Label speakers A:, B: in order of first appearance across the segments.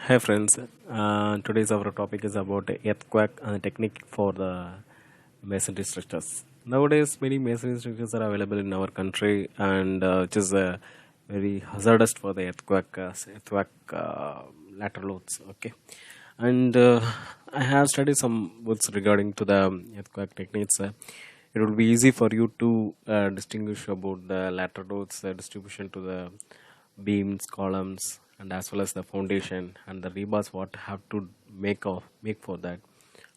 A: Hi friends, today's our topic is about earthquake technique for the masonry structures. Nowadays, many masonry structures are available in our country, and which is very hazardous for the earthquake lateral loads. Okay, and I have studied some books regarding to the earthquake techniques. It will be easy for you to distinguish about the lateral loads distribution to the beams, columns, and as well as the foundation and the rebars what have to make for that,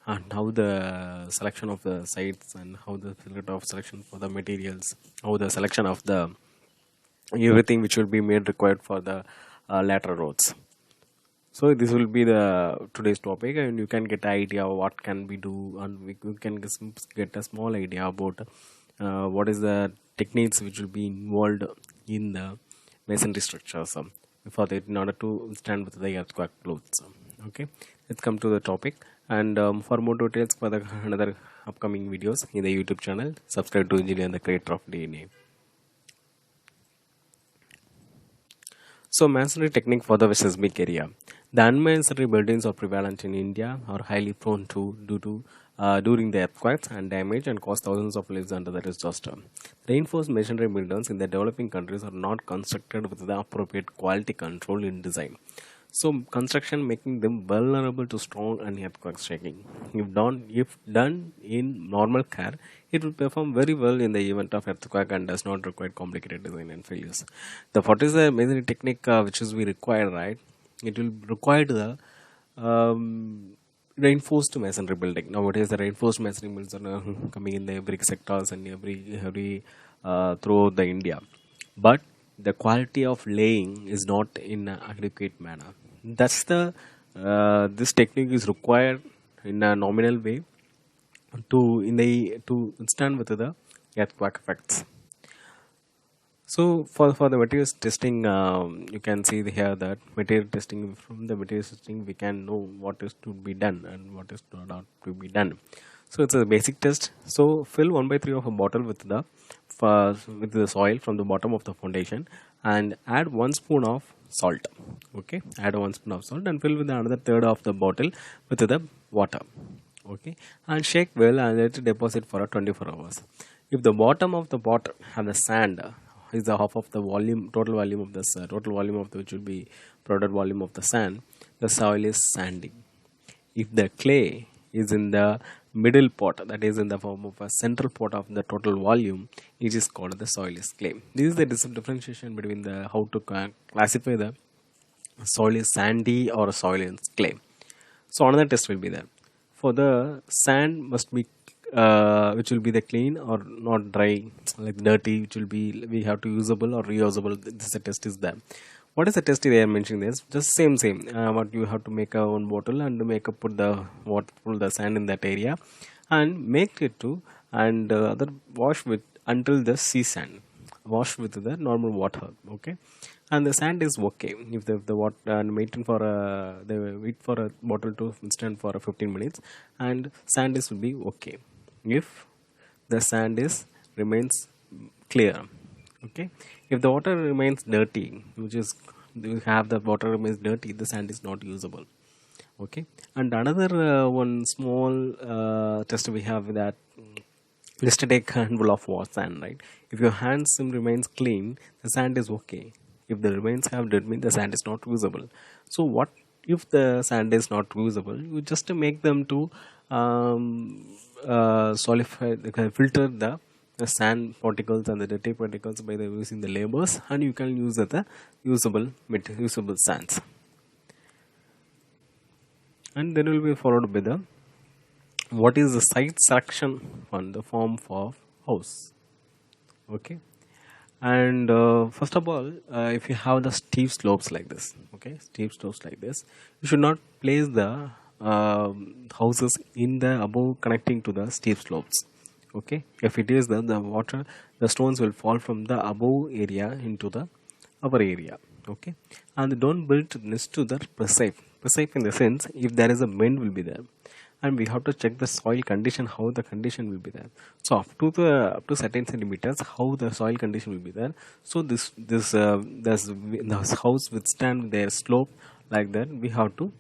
A: and how the selection of the sites and how the filter of selection for the materials, how the selection of the everything which will be made required for the lateral roads. So this will be the today's topic, and you can get an idea of what can we do, and we can get a small idea about what is the techniques which will be involved in the masonry structures for that in order to stand with the earthquake loads. Okay, let's come to the topic, and for more details for the another upcoming videos in the YouTube channel, subscribe to Engineer and the Creator of DNA. So, masonry technique for the seismic area. The unmasonry buildings are prevalent in India, are highly prone to due to during the earthquakes and damage and cause thousands of lives under the disaster. Reinforced masonry buildings in the developing countries are not constructed with the appropriate quality control in design. So construction making them vulnerable to strong and earthquake shaking. If done in normal care, it will perform very well in the event of earthquake and does not require complicated design and failures. The what is the masonry technique which is we require, right? It will require the reinforced masonry building. Nowadays, the reinforced masonry buildings are coming in the every sectors and every throughout the India, but the quality of laying is not in an adequate manner. That's the this technique is required in a nominal way to stand with the earthquake effects. So for the materials testing, you can see here that material testing, from the material testing we can know what is to be done and what is not to be done. So it's a basic test. So fill 1/3 of a bottle with the soil from the bottom of the foundation, and add 1 spoon of salt. Okay, add 1 spoon of salt and fill with another third of the bottle with the water. Okay, and shake well and let it deposit for 24 hours. If the bottom of the pot have the sand, is the half of the volume, total volume of this total volume of the, which will be product volume of the sand, the soil is sandy. If the clay is in the middle pot, that is in the form of a central pot of the total volume, it is called the soil is clay. This is the differentiation between the how to classify the soil is sandy or soil is clay. So another test will be there. For the sand must be which will be the clean or not dry, like dirty, which will be we have to usable or reusable. This is a test is there. What is the test they are mentioning this? Just same. What you have to make a one bottle and make a put the sand in that area and make it to and other wash with until the sea sand. Wash with the normal water. Okay, and the sand is okay if the water and maintain for a they wait for a bottle to stand for 15 minutes, and sand is will be okay if the sand is remains clear. Okay, if the water remains dirty, which is you have the water remains dirty, the sand is not usable. Okay, and another one small test we have that just take a handful of sand, right? If your hands remains clean, the sand is okay. If the remains have dirt, mean the sand is not usable. So what if the sand is not usable? You just make them to solidify, filter the sand particles and the dirty particles by the using the labors, and you can use the usable sands. And then will be followed by the what is the site selection on the form of house. Okay, and first of all, if you have the steep slopes like this, okay, steep slopes like this, you should not place the houses in the above connecting to the steep slopes. Okay, if it is the water, the stones will fall from the above area into the upper area. Okay, and don't build next to the precise in the sense if there is a bend will be there, and we have to check the soil condition, how the condition will be there. So up to certain centimeters, how the soil condition will be there. So this house withstand their slope like that we have to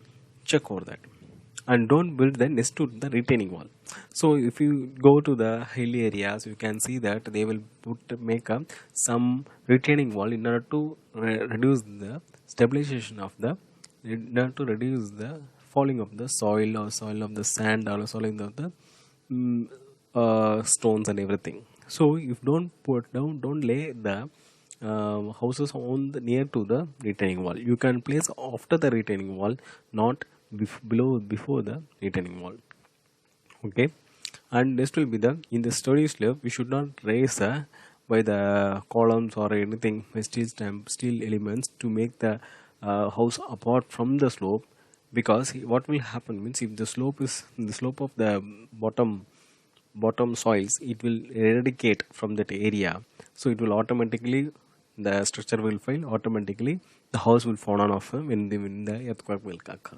A: check over that, and don't build the next to the retaining wall. So if you go to the hilly areas, you can see that they will make up some retaining wall in order to reduce the stabilization of the, in order to reduce the falling of the soil or soil of the sand or soiling of the mm, stones and everything. So if don't put down, don't lay the houses on the near to the retaining wall. You can place after the retaining wall, not below, before the retaining wall. Okay, and next will be the, in the study slab we should not raise by the columns or anything by steel stamp steel elements to make the house apart from the slope, because what will happen means if the slope is the slope of the bottom soils, it will eradicate from that area. So it will automatically, the structure will fail automatically, the house will fall on off when the earthquake will occur.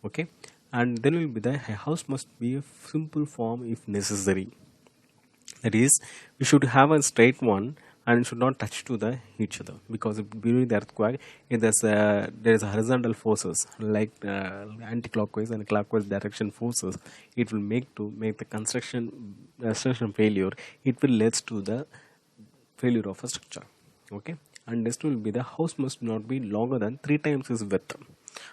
A: Okay, and then will be the house must be a simple form if necessary. That is, we should have a straight one and should not touch to the each other, because during the earthquake there is a horizontal forces like anti-clockwise and clockwise direction forces. It will make the construction failure. It will lead to the failure of a structure. Okay, and next will be the house must not be longer than 3 times its width.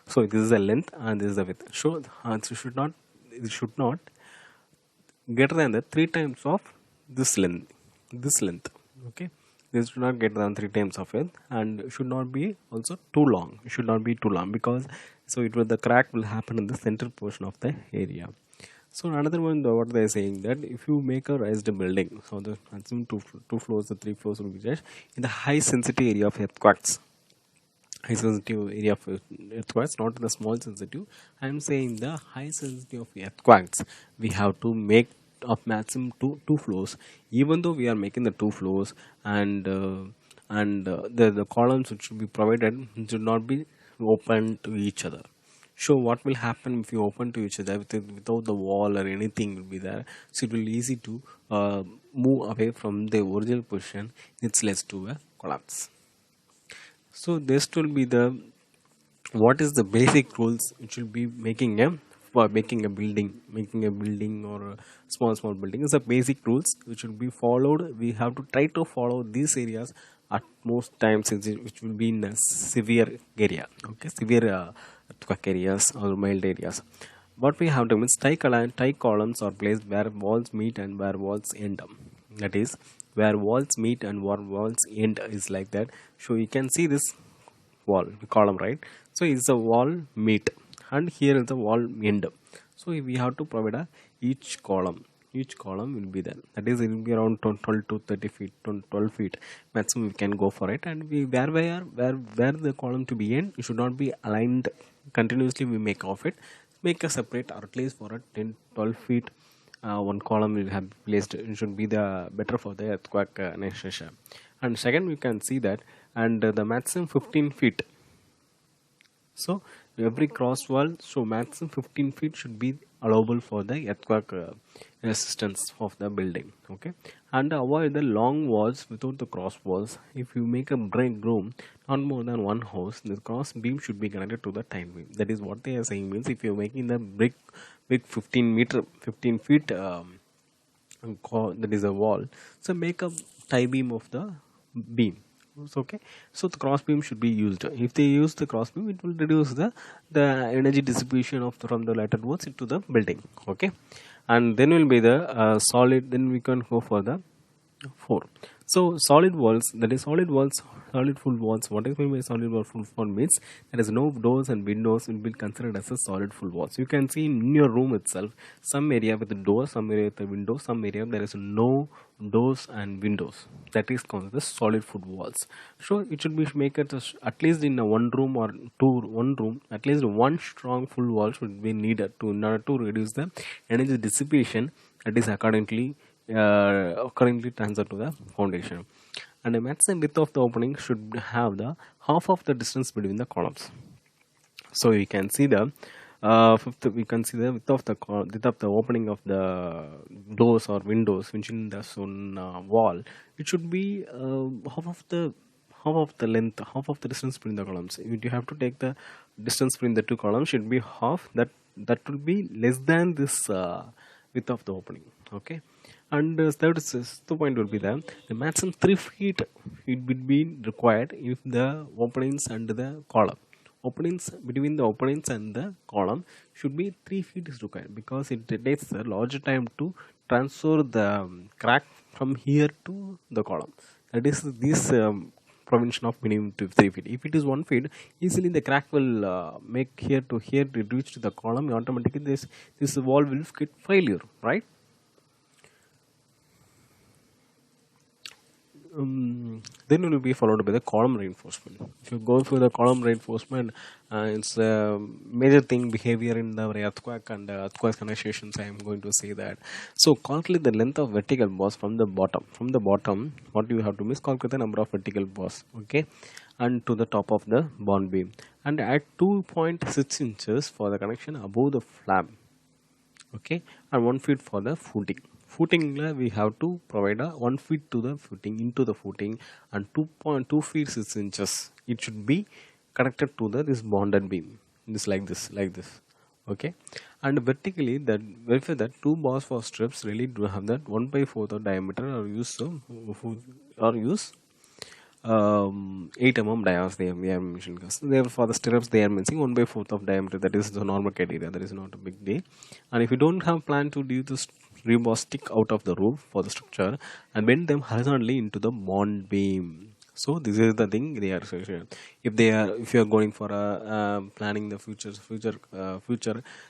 A: So this is the length and this is the width. So it should not greater than the 3 times of this length. Okay, this should not get than 3 times of it, and should not be also too long. It should not be too long, because so it will, the crack will happen in the center portion of the area. So another one, what they are saying, that if you make a raised building, so the maximum two floors, the 3 floors will be just in the high sensitivity area of earthquakes. High sensitive area of earthquakes, not the small sensitive. I am saying the high sensitive of earthquakes. We have to make of maximum two floors. Even though we are making the 2 floors, and the columns which should be provided should not be open to each other. So what will happen if you open to each other without the wall or anything will be there? So it will easy to move away from the original position. It's less to a collapse. So this will be the, what is the basic rules which will be making a, for making a building or a small building is the basic rules which will be followed. We have to try to follow these areas at most times, which will be in a severe area. Okay, severe earthquake areas or mild areas. What we have to means tie columns are placed where walls meet and where walls end. That is, where walls meet and where walls end is like that. So you can see this wall column, right? So it's a wall meet and here is the wall end. So we have to provide a each column will be there. That is, it will be around 12 to 30 feet, 12 feet maximum we can go for it. And we where the column to be end, it should not be aligned continuously. We make of it, make a separate, or at least for a 10-12 feet one column will have placed. It should be the better for the earthquake anesthesia. And second, we can see that, and the maximum 15 feet. So every cross wall, so maximum 15 feet should be allowable for the earthquake resistance of the building. Okay, and avoid the long walls without the cross walls. If you make a break room not more than one house, the cross beam should be connected to the tie beam. That is what they are saying, means if you are making the big 15 feet that is a wall, so make a tie beam of the beam. Okay, so the cross beam should be used. If they use the cross beam, it will reduce the energy dissipation of from the lateral walls into the building. Okay, and then will be the solid. Then we can go for the 4. So solid walls, that is solid full walls. What is meant by solid wall full wall means there is no doors and windows will be considered as a solid full walls. You can see in your room itself, some area with the door, some area with the window, some area there is no doors and windows. That is called the solid full walls. So it should be make it at least in a one room or one room, at least one strong full wall should be needed to in order to reduce the energy dissipation. That is accordingly transferred to the foundation. And the maximum width of the opening should have the half of the distance between the columns. So we can see the width of the opening of the doors or windows which in the wall. It should be half of the length, half of the distance between the columns. You have to take the distance between the two columns should be half. That will be less than this width of the opening. Okay, and third is the point will be that the maximum 3 feet it will be required if the openings and the column openings between the openings and the column should be 3 feet is required, because it takes a larger time to transfer the crack from here to the column. That is this provision of minimum to 3 feet. If it is 1 feet, easily the crack will make here to here to reach to the column. Automatically, this wall will get failure, right? Then it will be followed by the column reinforcement. If you go for the column reinforcement, it's a major thing behavior in the earthquake and earthquake conversations. I am going to say that. So calculate the length of vertical bars from the bottom. From the bottom, what you have to miss, calculate the number of vertical bars. Okay, and to the top of the bond beam, and add 2.6 inches for the connection above the flap. Okay, and 1 feet for the footing we have to provide a 1 feet to the footing into the footing, and 2.2 feet 6 inches it should be connected to the this bonded beam, this like this. Okay, and vertically that verify that 2 bars for strips really do have that 1/4 of diameter, or use 8 mm diameters they are mentioned, because they for the stirrups they are missing 1/4 of diameter. That is the normal criteria. That is not a big deal. And if you don't have plan to do this, rebar stick out of the roof for the structure and bend them horizontally into the bond beam. So this is the thing they are saying. If you are going for a planning the future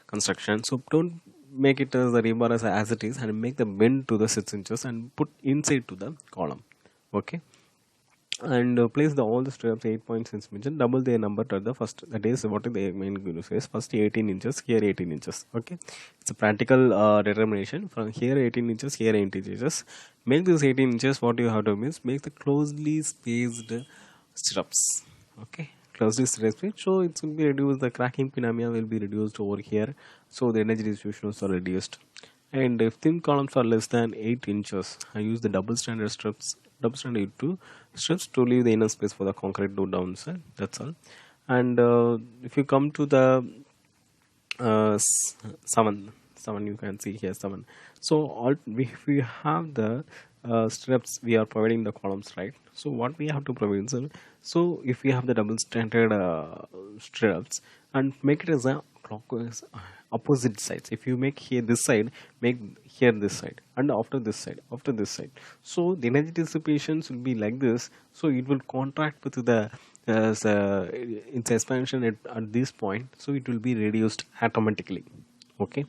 A: construction, so don't make it as the rebar as it is, and make the bend to the 6 inches and put inside to the column. Okay, and place all the stirrups 8.6 inches, double their number to the first. That is what the main guru says, first 18 inches, here 18 inches. Okay, it's a practical determination. From here 18 inches, here 18 inches. Make this 18 inches, what you have to means, make the closely spaced stirrups. Okay, closely spaced, so it will be reduced, the cracking phenomena will be reduced over here, so the energy distributions are reduced. And if thin columns are less than 8 inches, I use the double standard strips to leave the inner space for the concrete to downside. That's all. And if you come to the 7, you can see here 7. So if we have the strips, we are providing the columns, right? So what we have to provide, so if we have the double standard strips, and make it as a clockwise opposite sides. If you make here this side, make here this side, and after this side, so the energy dissipation will be like this. So it will contract with the its expansion at this point, so it will be reduced automatically. Okay,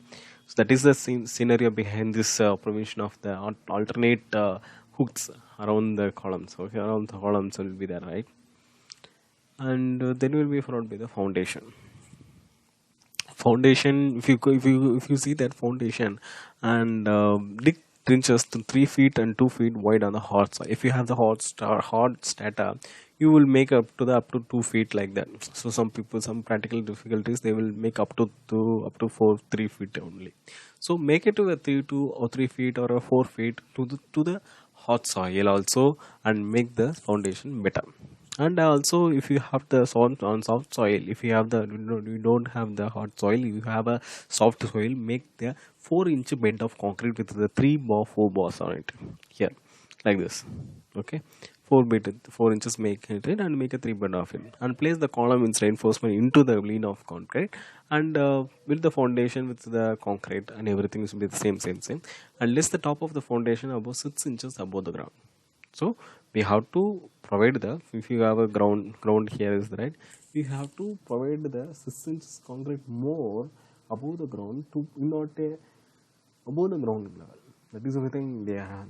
A: so that is the scenario behind this provision of the alternate hooks around the columns. Okay, around the columns will be there, right? And then will be followed by the foundation. If you see that foundation, and dig trenches to 3 feet and 2 feet wide on the hard side. If you have the hard strata, you will make up to 2 feet like that. So some practical difficulties, they will make up to 3 feet only. So make it to a 3 feet or a 4 feet to the hot soil also, and make the foundation better. And also, if you have the soft soil, if you have you don't have the hard soil, you have a soft soil, make the 4-inch bed of concrete with the 4 bars on it here, like this. Okay, 4 inches, make it and make a 3 bed of it, and place the column with reinforcement into the lean of concrete, and build the foundation with the concrete, and everything will be the same, and list the top of the foundation about 6 inches above the ground. So we have to provide the, if you have a ground here is right, we have to provide the 6 inches concrete more above the ground to not above the ground level. That is everything they are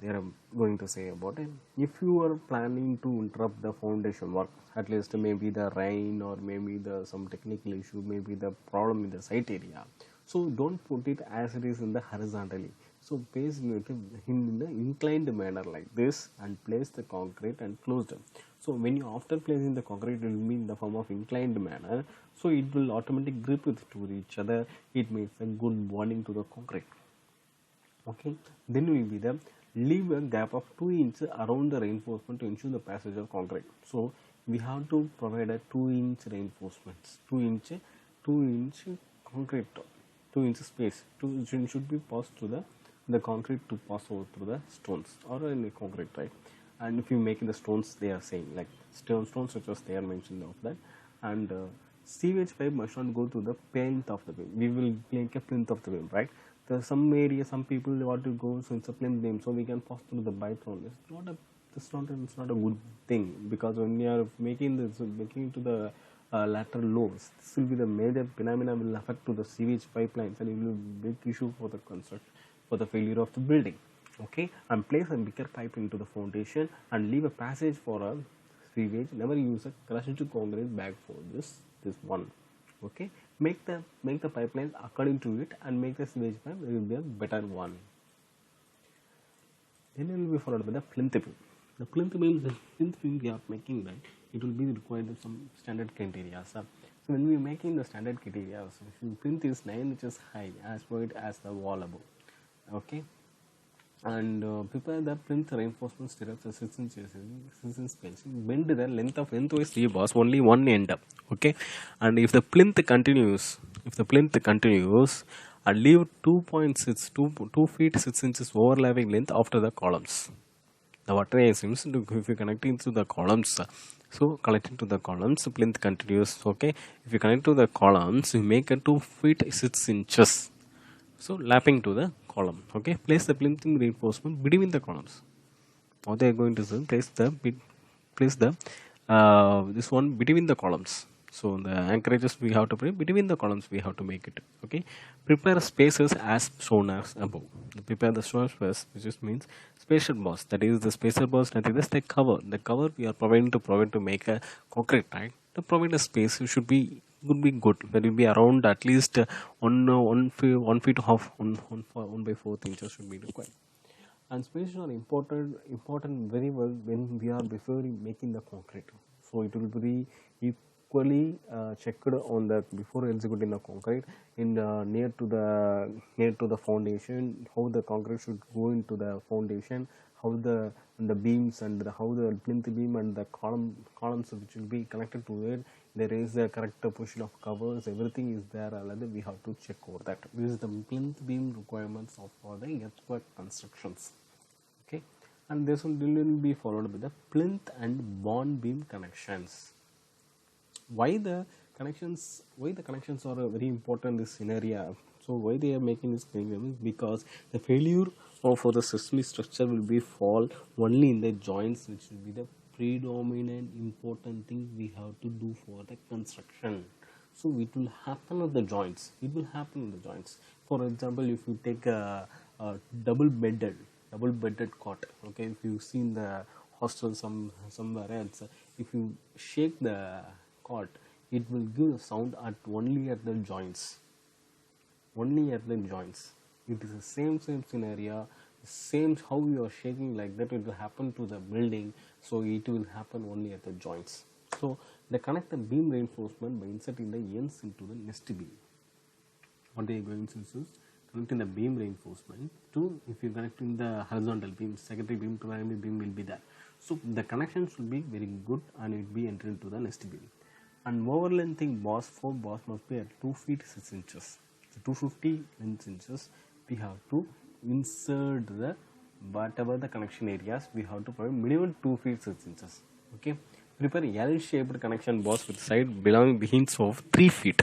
A: going to say about it. If you are planning to interrupt the foundation work, at least maybe the rain, or maybe the some technical issue, maybe the problem in the site area, so don't put it as it is in the horizontally. So place it in the inclined manner like this, and place the concrete and close them. So when you after placing the concrete, it will be in the form of inclined manner, so it will automatically grip with to each other. It makes a good bonding to the concrete. Okay, then will be the leave a gap of 2 inches around the reinforcement to ensure the passage of concrete. So we have to provide a 2-inch reinforcements, 2 inch concrete, 2 inch space. Should be passed to the concrete to pass over through the stones or in the concrete, right? And if you make in the stones, they are saying like stones such as they are mentioned of that, and sewage pipe must not go to the plinth of the beam. We will make a plinth of the beam, right? There's some area, some people want to go, so it's a plinth beam, so we can pass through the pipe from this. It's not a good thing, because when we are making to the lateral loads, this will be the major phenomena will affect to the sewage pipelines, and it will be a big issue for the construction, for the failure of the building. Okay, and place a bigger pipe into the foundation and leave a passage for a sewage. Never use a crushed concrete bag for this one. Okay, make the pipelines according to it, and make the sewage pipe will be a better one. Then it will be followed by the plinth beam. The plinth beam we are making, that it will be required some standard criteria. So when we are making the standard criteria, so if the plinth is 9 inches high as wide as the wall above, okay, and prepare the plinth reinforcement stirrups at 6 inches spacing. Bend the lengthwise rebars only one end, okay, and if the plinth continues, and leave 2 feet 6 inches overlapping length after the columns. The water means if you connecting to the columns, so connecting to the columns, plinth continues. Okay, if you connect to the columns, you make a 2 feet 6 inches, so lapping to the column. Okay, place the plinthing reinforcement between the columns. What they are going to do, place the this one between the columns. So the anchorages we have to put between the columns, we have to make it. Okay, prepare spaces as shown as above. Prepare the space, which just means spacer bars. That is the spacer bars. That is the cover. The cover we are providing to make a concrete, right? To provide a space, it should be would be good. That will be around at least 1 feet half, 1 by 4 inches should be required. And spaces are important very well when we are before making the concrete. So it will be equally checked on the before executing the concrete in near to the foundation, how the concrete should go into the foundation, how the beams and how the plinth beam and the columns which will be connected to it, there is a correct position of covers, everything is there. We have to check over that. This is the plinth beam requirements of for the earthwork constructions. Okay, and this will be followed by the plinth and bond beam connections. Why the connections are very important in this scenario? So why they are making this claim? Because the failure for the seismic structure will be fall only in the joints, which will be the predominant important thing we have to do for the construction. So it will happen at the joints. For example, if you take a double bedded cot, okay, if you see in the hostel somewhere else, if you shake the cot, it will give a sound only at the joints. It is the same scenario, same how you are shaking, like that it will happen to the building. So it will happen only at the joints. So they connect the beam reinforcement by inserting the ends into the nest beam. What they are going to do is connecting the beam reinforcement to, if you connect in the horizontal beam, secondary beam, primary beam will be there. So the connection should be very good, and it will be entered into the nest beam. And overlengthing bars, 4 bars must be at 2 feet 6 inches. So 250 length inches we have to insert the whatever the connection areas, we have to provide minimum 2 feet 6 inches. Okay, prepare L-shaped connection bars with side belonging behinds of 3 feet.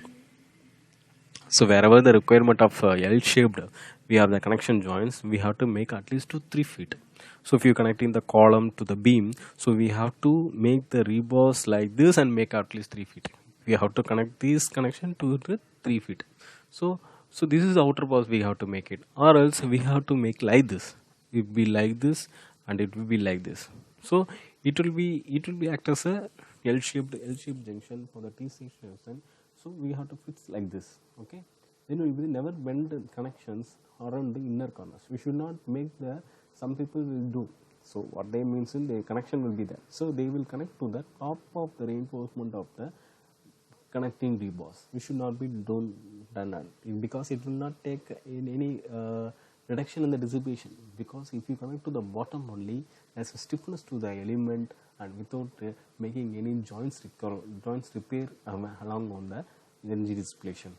A: So wherever the requirement of L-shaped, we have the connection joints, we have to make at least to 3 feet. So if you connecting the column to the beam, so we have to make the rebars like this and make at least 3 feet. We have to connect this connection to the 3 feet. So this is the outer bars we have to make it, or else we have to make like this. It will be like this, and it will be like this. So it will be act as a L-shaped junction for the T-section. So we have to fix like this. Okay, then we will never bend the connections around the inner corners. We should not make some people will do. So what they means in the connection will be there. So they will connect to the top of the reinforcement of the connecting rebars. We should not be done because it will not take in any reduction in the dissipation, because if you connect to the bottom only, there's a stiffness to the element, and without making any joints repair along on the energy dissipation.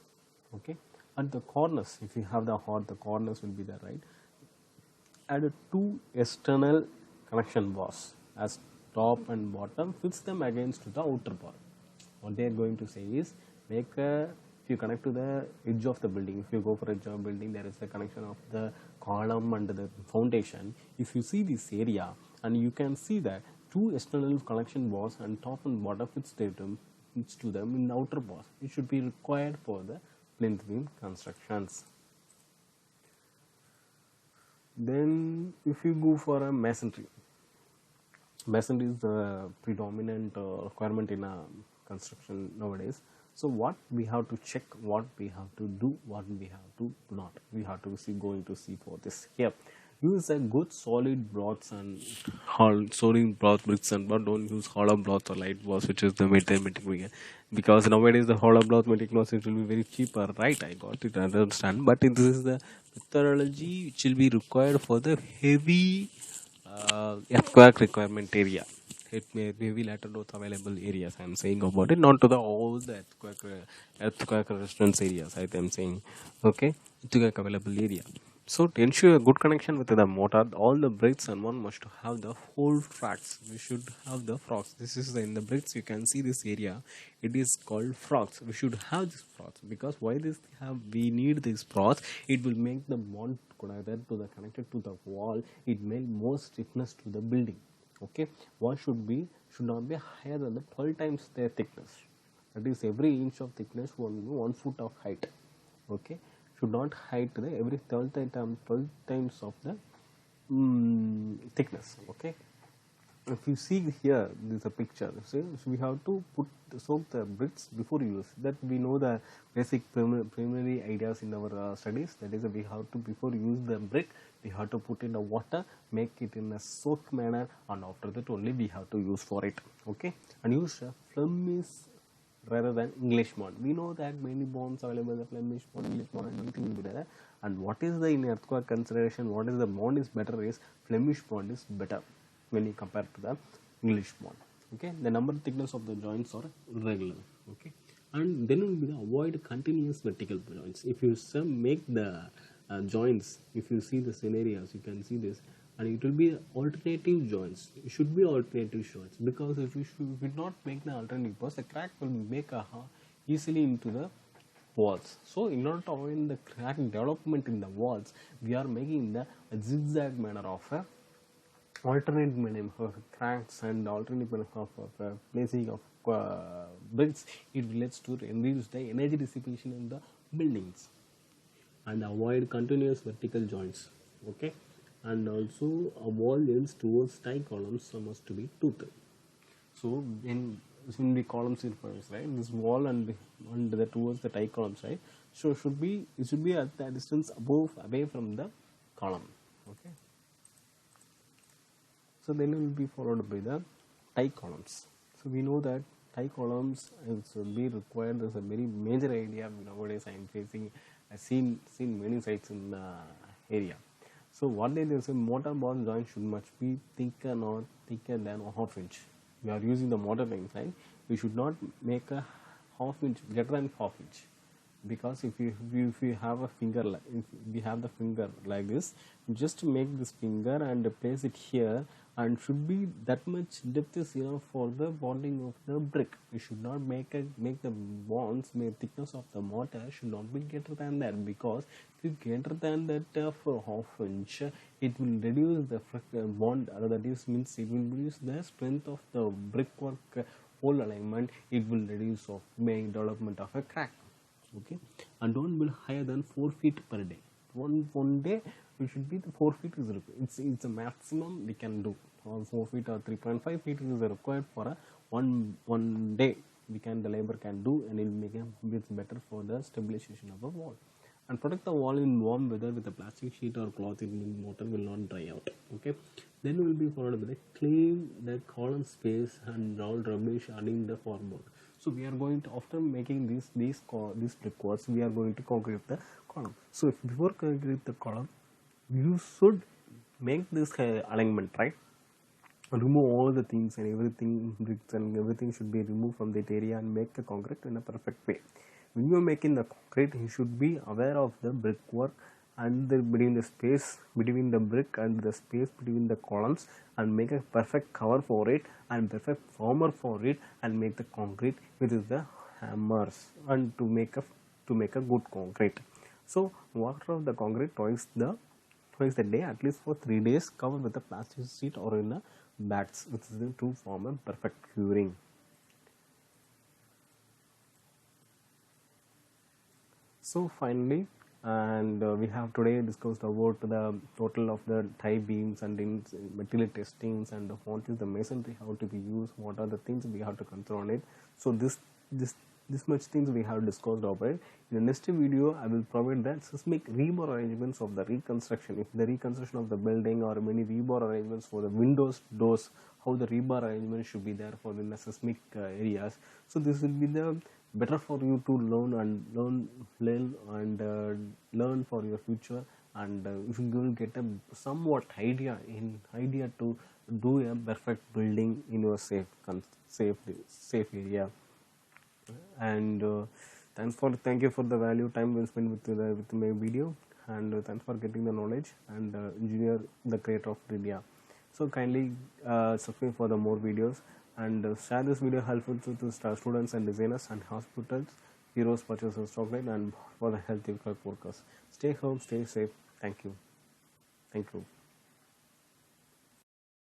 A: Okay, at the corners, if you have the hot, the corners will be there, right? Add two external connection bars as top and bottom, fix them against the outer bar. What they are going to say is, make a, if you connect to the edge of the building, if you go for edge of building, there is a connection of the column and the foundation. If you see this area, and you can see that two external connection bars and top and bottom fits to them in the outer bars. It should be required for the plinth beam constructions. Then if you go for a masonry is the predominant requirement in a construction nowadays. So what we have to check, what we have to do, what we have to not, we have to see, going to see for this here. Use a good solid blocks and solid block bricks, and but don't use hollow blocks or light blocks, which is the material, because nowadays the hollow block material it will be very cheaper, right? I got it, I understand, but this is the methodology which will be required for the heavy earthquake requirement area. It may be lateral loads available areas. I am saying about it, not to the all the earthquake resistance areas. I am saying, okay, earthquake available area. So to ensure a good connection with the motor, all the bricks and one must have the whole tracks. We should have the frogs. This is in the bricks. You can see this area. It is called frogs. We should have this frogs, because why this have we need these frogs? It will make the bond connected to the connected to the wall. It may more stiffness to the building. Okay, wall should not be higher than the 12 times their thickness. That is every inch of thickness 1 foot of height. Okay, should not height the every 12 times of the thickness. Okay, if you see here, this is a picture. So we have to soak the bricks before use. That we know the basic preliminary ideas in our studies. That is, we have to, before use the brick, we have to put in the water, make it in a soak manner, and after that only we have to use for it. Okay, and use Flemish rather than English bond. We know that many bonds available, the Flemish bond, English bond, and everything will be there. And what is the in earthquake consideration? What is the bond is better is Flemish bond is better when you compare to the English bond. Okay, the number thickness of the joints are regular. Okay, and then will be the avoid continuous vertical joints. If you make the joints, if you see the scenarios, you can see this, and it will be alternative joints. It should be alternative joints, because if you should not make the alternative, because the crack will make easily into the walls. So in order to avoid the crack development in the walls, we are making the zigzag manner of a alternate manner of cracks and alternate manner of placing of bricks. It relates to reduce the energy dissipation in the buildings, and avoid continuous vertical joints. Okay, and also a wall ends towards tie columns must to be toothed. So when the columns in front, right, this wall and the towards the tie columns, right, so it should be at the distance away from the column. Okay, so then it will be followed by the tie columns. So we know that tie columns will be required as a very major idea nowadays. I am facing, I've seen many sites in the area. So what they do is, mortar bond joint should much be thicker, not thicker than a half inch. We are using the mortar length, right? We should not make a half inch greater than half inch, because if you have a finger, if we have the finger like this, just make this finger and place it here, and should be that much depth is enough for the bonding of the brick. You should not make the bonds, thickness of the mortar should not be greater than that, because if you greater than that for half inch, it will reduce the bond, that is means it will reduce the strength of the brickwork whole alignment. It will reduce of development of a crack. Okay, and don't build higher than 4 feet per day. One day we should be the 4 feet is required. It's a maximum we can do. 4 feet or 3.5 feet is required for a one day. The labor can do, and it will make it better for the stabilization of the wall. And protect the wall in warm weather with a plastic sheet or cloth. In water will not dry out. Okay, then we will be followed with a clean the column space and all rubbish adding the formwork. So we are going to, after making these brickworks, we are going to concrete the column. So before concrete the column, you should make this alignment, right? Remove all the things and everything, bricks and everything should be removed from that area and make the concrete in a perfect way. When you are making the concrete, you should be aware of the brickwork and between the space between the brick and the space between the columns, and make a perfect cover for it and perfect former for it, and make the concrete with the hammers and to make a good concrete. So water of the concrete twice a day, at least for 3 days, cover with a plastic sheet or in a bags, which is to form a perfect curing. So finally, and we have today discussed about the total of the tie beams and in material testings and what is the masonry, how to be used, what are the things we have to control on it. So this this much things we have discussed over it. In the next video, I will provide the seismic rebar arrangements of the reconstruction. If the reconstruction of the building or many rebar arrangements for the windows, doors, how the rebar arrangement should be there for the seismic areas. So this will be the better for you to learn and learn for your future, and if you will get a somewhat idea to do a perfect building in your safe area. And thank you for the value time we spent with my video, and thanks for getting the knowledge and engineer the creator of India. So kindly subscribe for the more videos, and share this video helpful to students and designers and hospitals, heroes, purchasers, chocolate, and for the healthy workers. Stay home, stay safe. Thank you.